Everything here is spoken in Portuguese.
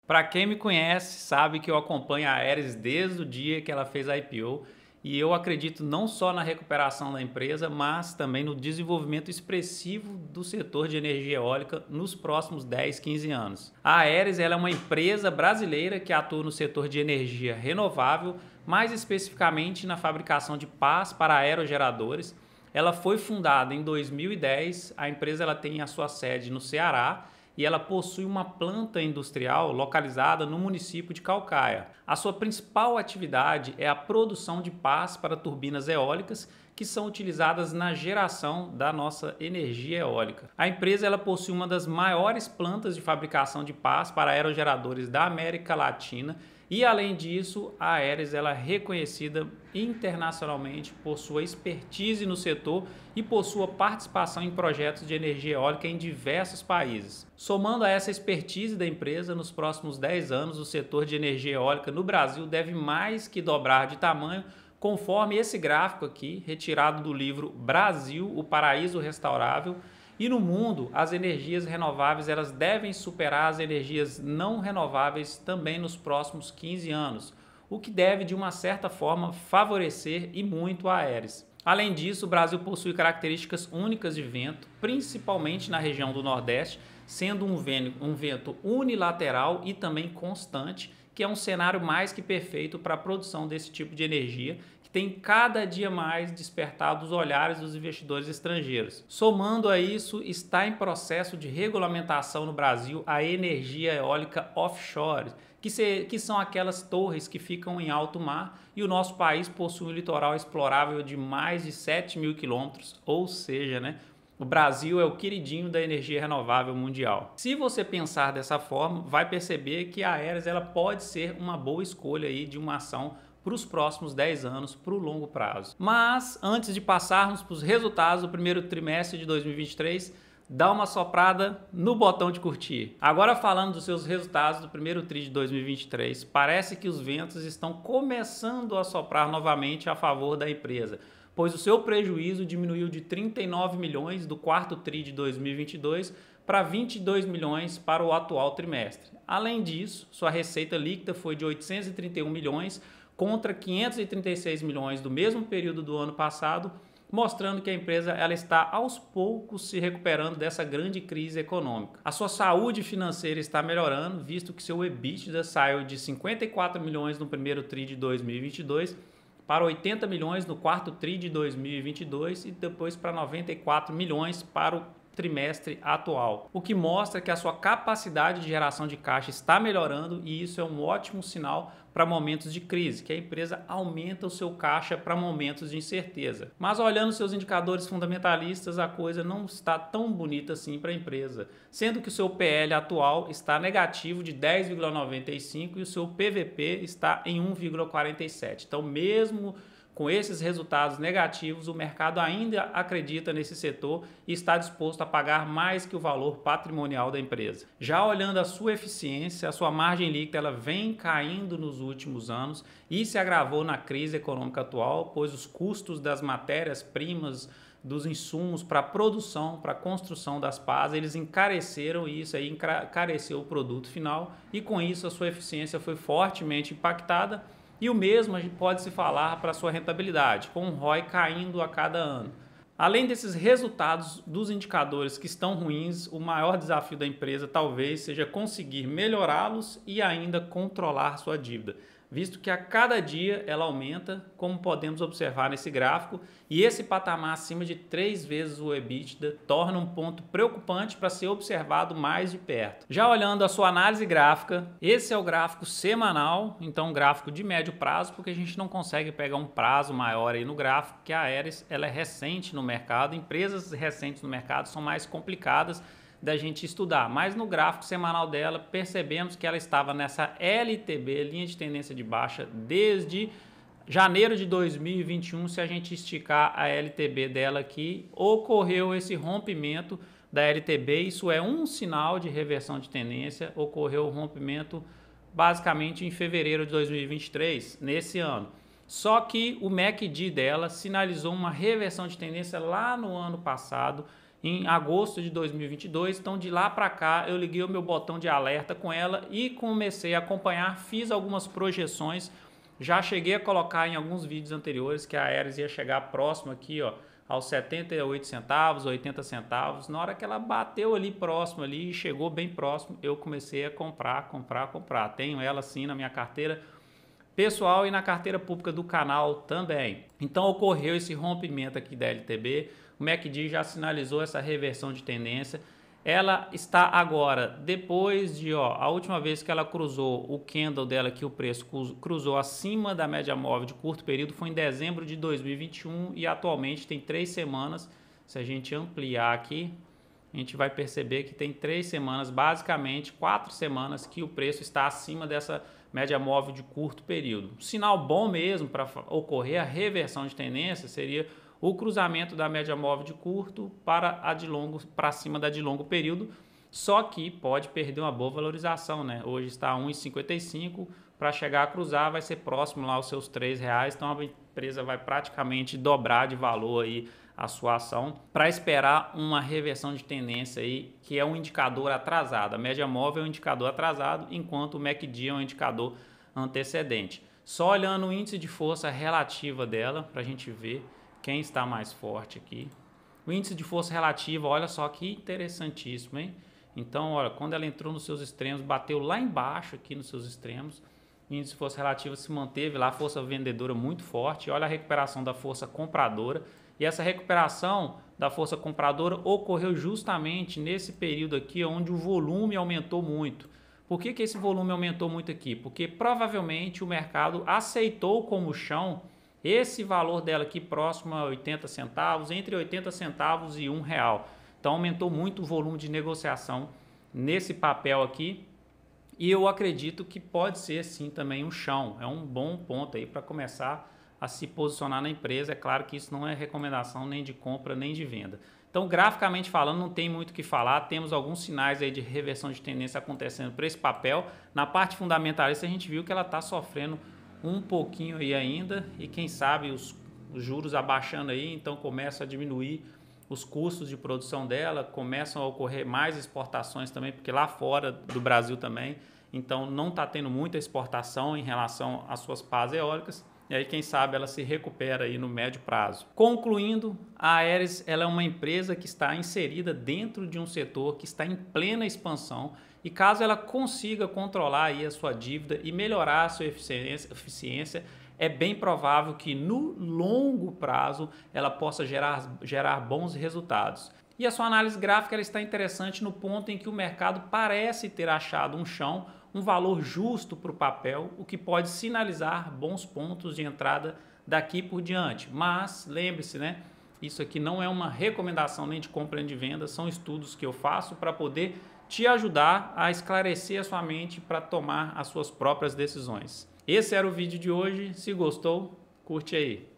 Para quem me conhece, sabe que eu acompanho a Aeris desde o dia que ela fez a IPO e eu acredito não só na recuperação da empresa, mas também no desenvolvimento expressivo do setor de energia eólica nos próximos 10, 15 anos. A Aeris ela é uma empresa brasileira que atua no setor de energia renovável, mais especificamente na fabricação de pás para aerogeradores. Ela foi fundada em 2010, a empresa ela tem a sua sede no Ceará e ela possui uma planta industrial localizada no município de Caucaia. A sua principal atividade é a produção de pás para turbinas eólicas que são utilizadas na geração da nossa energia eólica. A empresa ela possui uma das maiores plantas de fabricação de pás para aerogeradores da América Latina e, além disso, a Aeris ela é reconhecida internacionalmente por sua expertise no setor e por sua participação em projetos de energia eólica em diversos países. Somando a essa expertise da empresa, nos próximos 10 anos, o setor de energia eólica no Brasil deve mais que dobrar de tamanho, conforme esse gráfico aqui, retirado do livro Brasil, o Paraíso Restaurável. E no mundo, as energias renováveis elas devem superar as energias não renováveis também nos próximos 15 anos, o que deve, de uma certa forma, favorecer e muito a Aeris. Além disso, o Brasil possui características únicas de vento, principalmente na região do Nordeste, sendo um vento unilateral e também constante, que é um cenário mais que perfeito para a produção desse tipo de energia, que tem cada dia mais despertado os olhares dos investidores estrangeiros. Somando a isso, está em processo de regulamentação no Brasil a energia eólica offshore, que são aquelas torres que ficam em alto mar, e o nosso país possui um litoral explorável de mais de 7.000 quilômetros, ou seja, o Brasil é o queridinho da energia renovável mundial. Se você pensar dessa forma, vai perceber que a Aeris ela pode ser uma boa escolha aí de uma ação para os próximos 10 anos, para o longo prazo. Mas, antes de passarmos para os resultados do primeiro trimestre de 2023, dá uma soprada no botão de curtir. Agora, falando dos seus resultados do primeiro tri de 2023, parece que os ventos estão começando a soprar novamente a favor da empresa, pois o seu prejuízo diminuiu de 39 milhões do quarto tri de 2022 para 22 milhões para o atual trimestre. Além disso, sua receita líquida foi de 831 milhões contra 536 milhões do mesmo período do ano passado, mostrando que a empresa ela está aos poucos se recuperando dessa grande crise econômica. A sua saúde financeira está melhorando, visto que seu EBITDA saiu de 54 milhões no primeiro tri de 2022 para 80 milhões no quarto tri de 2022 e depois para 94 milhões para o trimestre atual, o que mostra que a sua capacidade de geração de caixa está melhorando, e isso é um ótimo sinal para momentos de crise, que a empresa aumenta o seu caixa para momentos de incerteza. Mas olhando seus indicadores fundamentalistas, a coisa não está tão bonita assim para a empresa, sendo que o seu PL atual está negativo de 10,95 e o seu PVP está em 1,47. Então, mesmo com esses resultados negativos, o mercado ainda acredita nesse setor e está disposto a pagar mais que o valor patrimonial da empresa. Já olhando a sua eficiência, a sua margem líquida ela vem caindo nos últimos anos e se agravou na crise econômica atual, pois os custos das matérias-primas, dos insumos para a produção, para a construção das pás, eles encareceram, e isso aí encareceu o produto final, e com isso a sua eficiência foi fortemente impactada. E o mesmo pode-se falar para a sua rentabilidade, com o ROI caindo a cada ano. Além desses resultados dos indicadores que estão ruins, o maior desafio da empresa talvez seja conseguir melhorá-los e ainda controlar sua dívida, visto que a cada dia ela aumenta, como podemos observar nesse gráfico, e esse patamar acima de 3 vezes o EBITDA torna um ponto preocupante para ser observado mais de perto. Já olhando a sua análise gráfica, esse é o gráfico semanal, então um gráfico de médio prazo, porque a gente não consegue pegar um prazo maior aí no gráfico, que a Aeris ela é recente no mercado, empresas recentes no mercado são mais complicadas da gente estudar, mas no gráfico semanal dela percebemos que ela estava nessa LTB, linha de tendência de baixa, desde janeiro de 2021. Se a gente esticar a LTB dela aqui, ocorreu esse rompimento da LTB, isso é um sinal de reversão de tendência. Ocorreu o rompimento basicamente em fevereiro de 2023, nesse ano. Só que o MACD dela sinalizou uma reversão de tendência lá no ano passado, em agosto de 2022. Então, de lá para cá, eu liguei o meu botão de alerta com ela e comecei a acompanhar, fiz algumas projeções. Já cheguei a colocar em alguns vídeos anteriores que a Aeres ia chegar próximo aqui, ó, aos 78 centavos, 80 centavos. Na hora que ela bateu ali próximo ali, chegou bem próximo, eu comecei a comprar. Tenho ela sim na minha carteira pessoal e na carteira pública do canal também. Então ocorreu esse rompimento aqui da LTB, o MACD já sinalizou essa reversão de tendência. Ela está agora, depois de, a última vez que ela cruzou o candle dela, que o preço cruzou acima da média móvel de curto período, foi em dezembro de 2021 e atualmente tem 3 semanas. Se a gente ampliar aqui, a gente vai perceber que tem 3 semanas, basicamente 4 semanas, que o preço está acima dessa média móvel de curto período. Um sinal bom mesmo para ocorrer a reversão de tendência seria o cruzamento da média móvel de curto para cima da de longo período, só que pode perder uma boa valorização, né? Hoje está a 1,55, para chegar a cruzar vai ser próximo lá aos seus R$3, então a empresa vai praticamente dobrar de valor aí a sua ação para esperar uma reversão de tendência aí, que é um indicador atrasado. A média móvel é um indicador atrasado, enquanto o MACD é um indicador antecedente. Só olhando o índice de força relativa dela para a gente ver quem está mais forte aqui. O índice de força relativa, olha só que interessantíssimo, hein? Então, olha, quando ela entrou nos seus extremos, bateu lá embaixo aqui nos seus extremos, o índice de força relativa se manteve lá, força vendedora muito forte. Olha a recuperação da força compradora. E essa recuperação da força compradora ocorreu justamente nesse período aqui, onde o volume aumentou muito. Por que esse volume aumentou muito aqui? Porque provavelmente o mercado aceitou como chão esse valor dela aqui próximo a 80 centavos, entre 80 centavos e R$1. Então aumentou muito o volume de negociação nesse papel aqui. E eu acredito que pode ser sim também um chão. É um bom ponto aí para começar a se posicionar na empresa. É claro que isso não é recomendação nem de compra nem de venda. Então, graficamente falando, não tem muito o que falar. Temos alguns sinais aí de reversão de tendência acontecendo para esse papel. Na parte fundamentalista, a gente viu que ela está sofrendo um pouquinho aí ainda. E quem sabe os juros abaixando aí, então começa a diminuir os custos de produção dela, começam a ocorrer mais exportações também, porque lá fora do Brasil também, então não está tendo muita exportação em relação às suas pás eólicas. E aí, quem sabe, ela se recupera aí no médio prazo. Concluindo, a Aeres ela é uma empresa que está inserida dentro de um setor que está em plena expansão e caso ela consiga controlar aí a sua dívida e melhorar a sua eficiência, é bem provável que no longo prazo ela possa gerar bons resultados. E a sua análise gráfica ela está interessante no ponto em que o mercado parece ter achado um chão, um valor justo para o papel, o que pode sinalizar bons pontos de entrada daqui por diante. Mas lembre-se, né? Isso aqui não é uma recomendação nem de compra nem de venda, são estudos que eu faço para poder te ajudar a esclarecer a sua mente para tomar as suas próprias decisões. Esse era o vídeo de hoje. Se gostou, curte aí.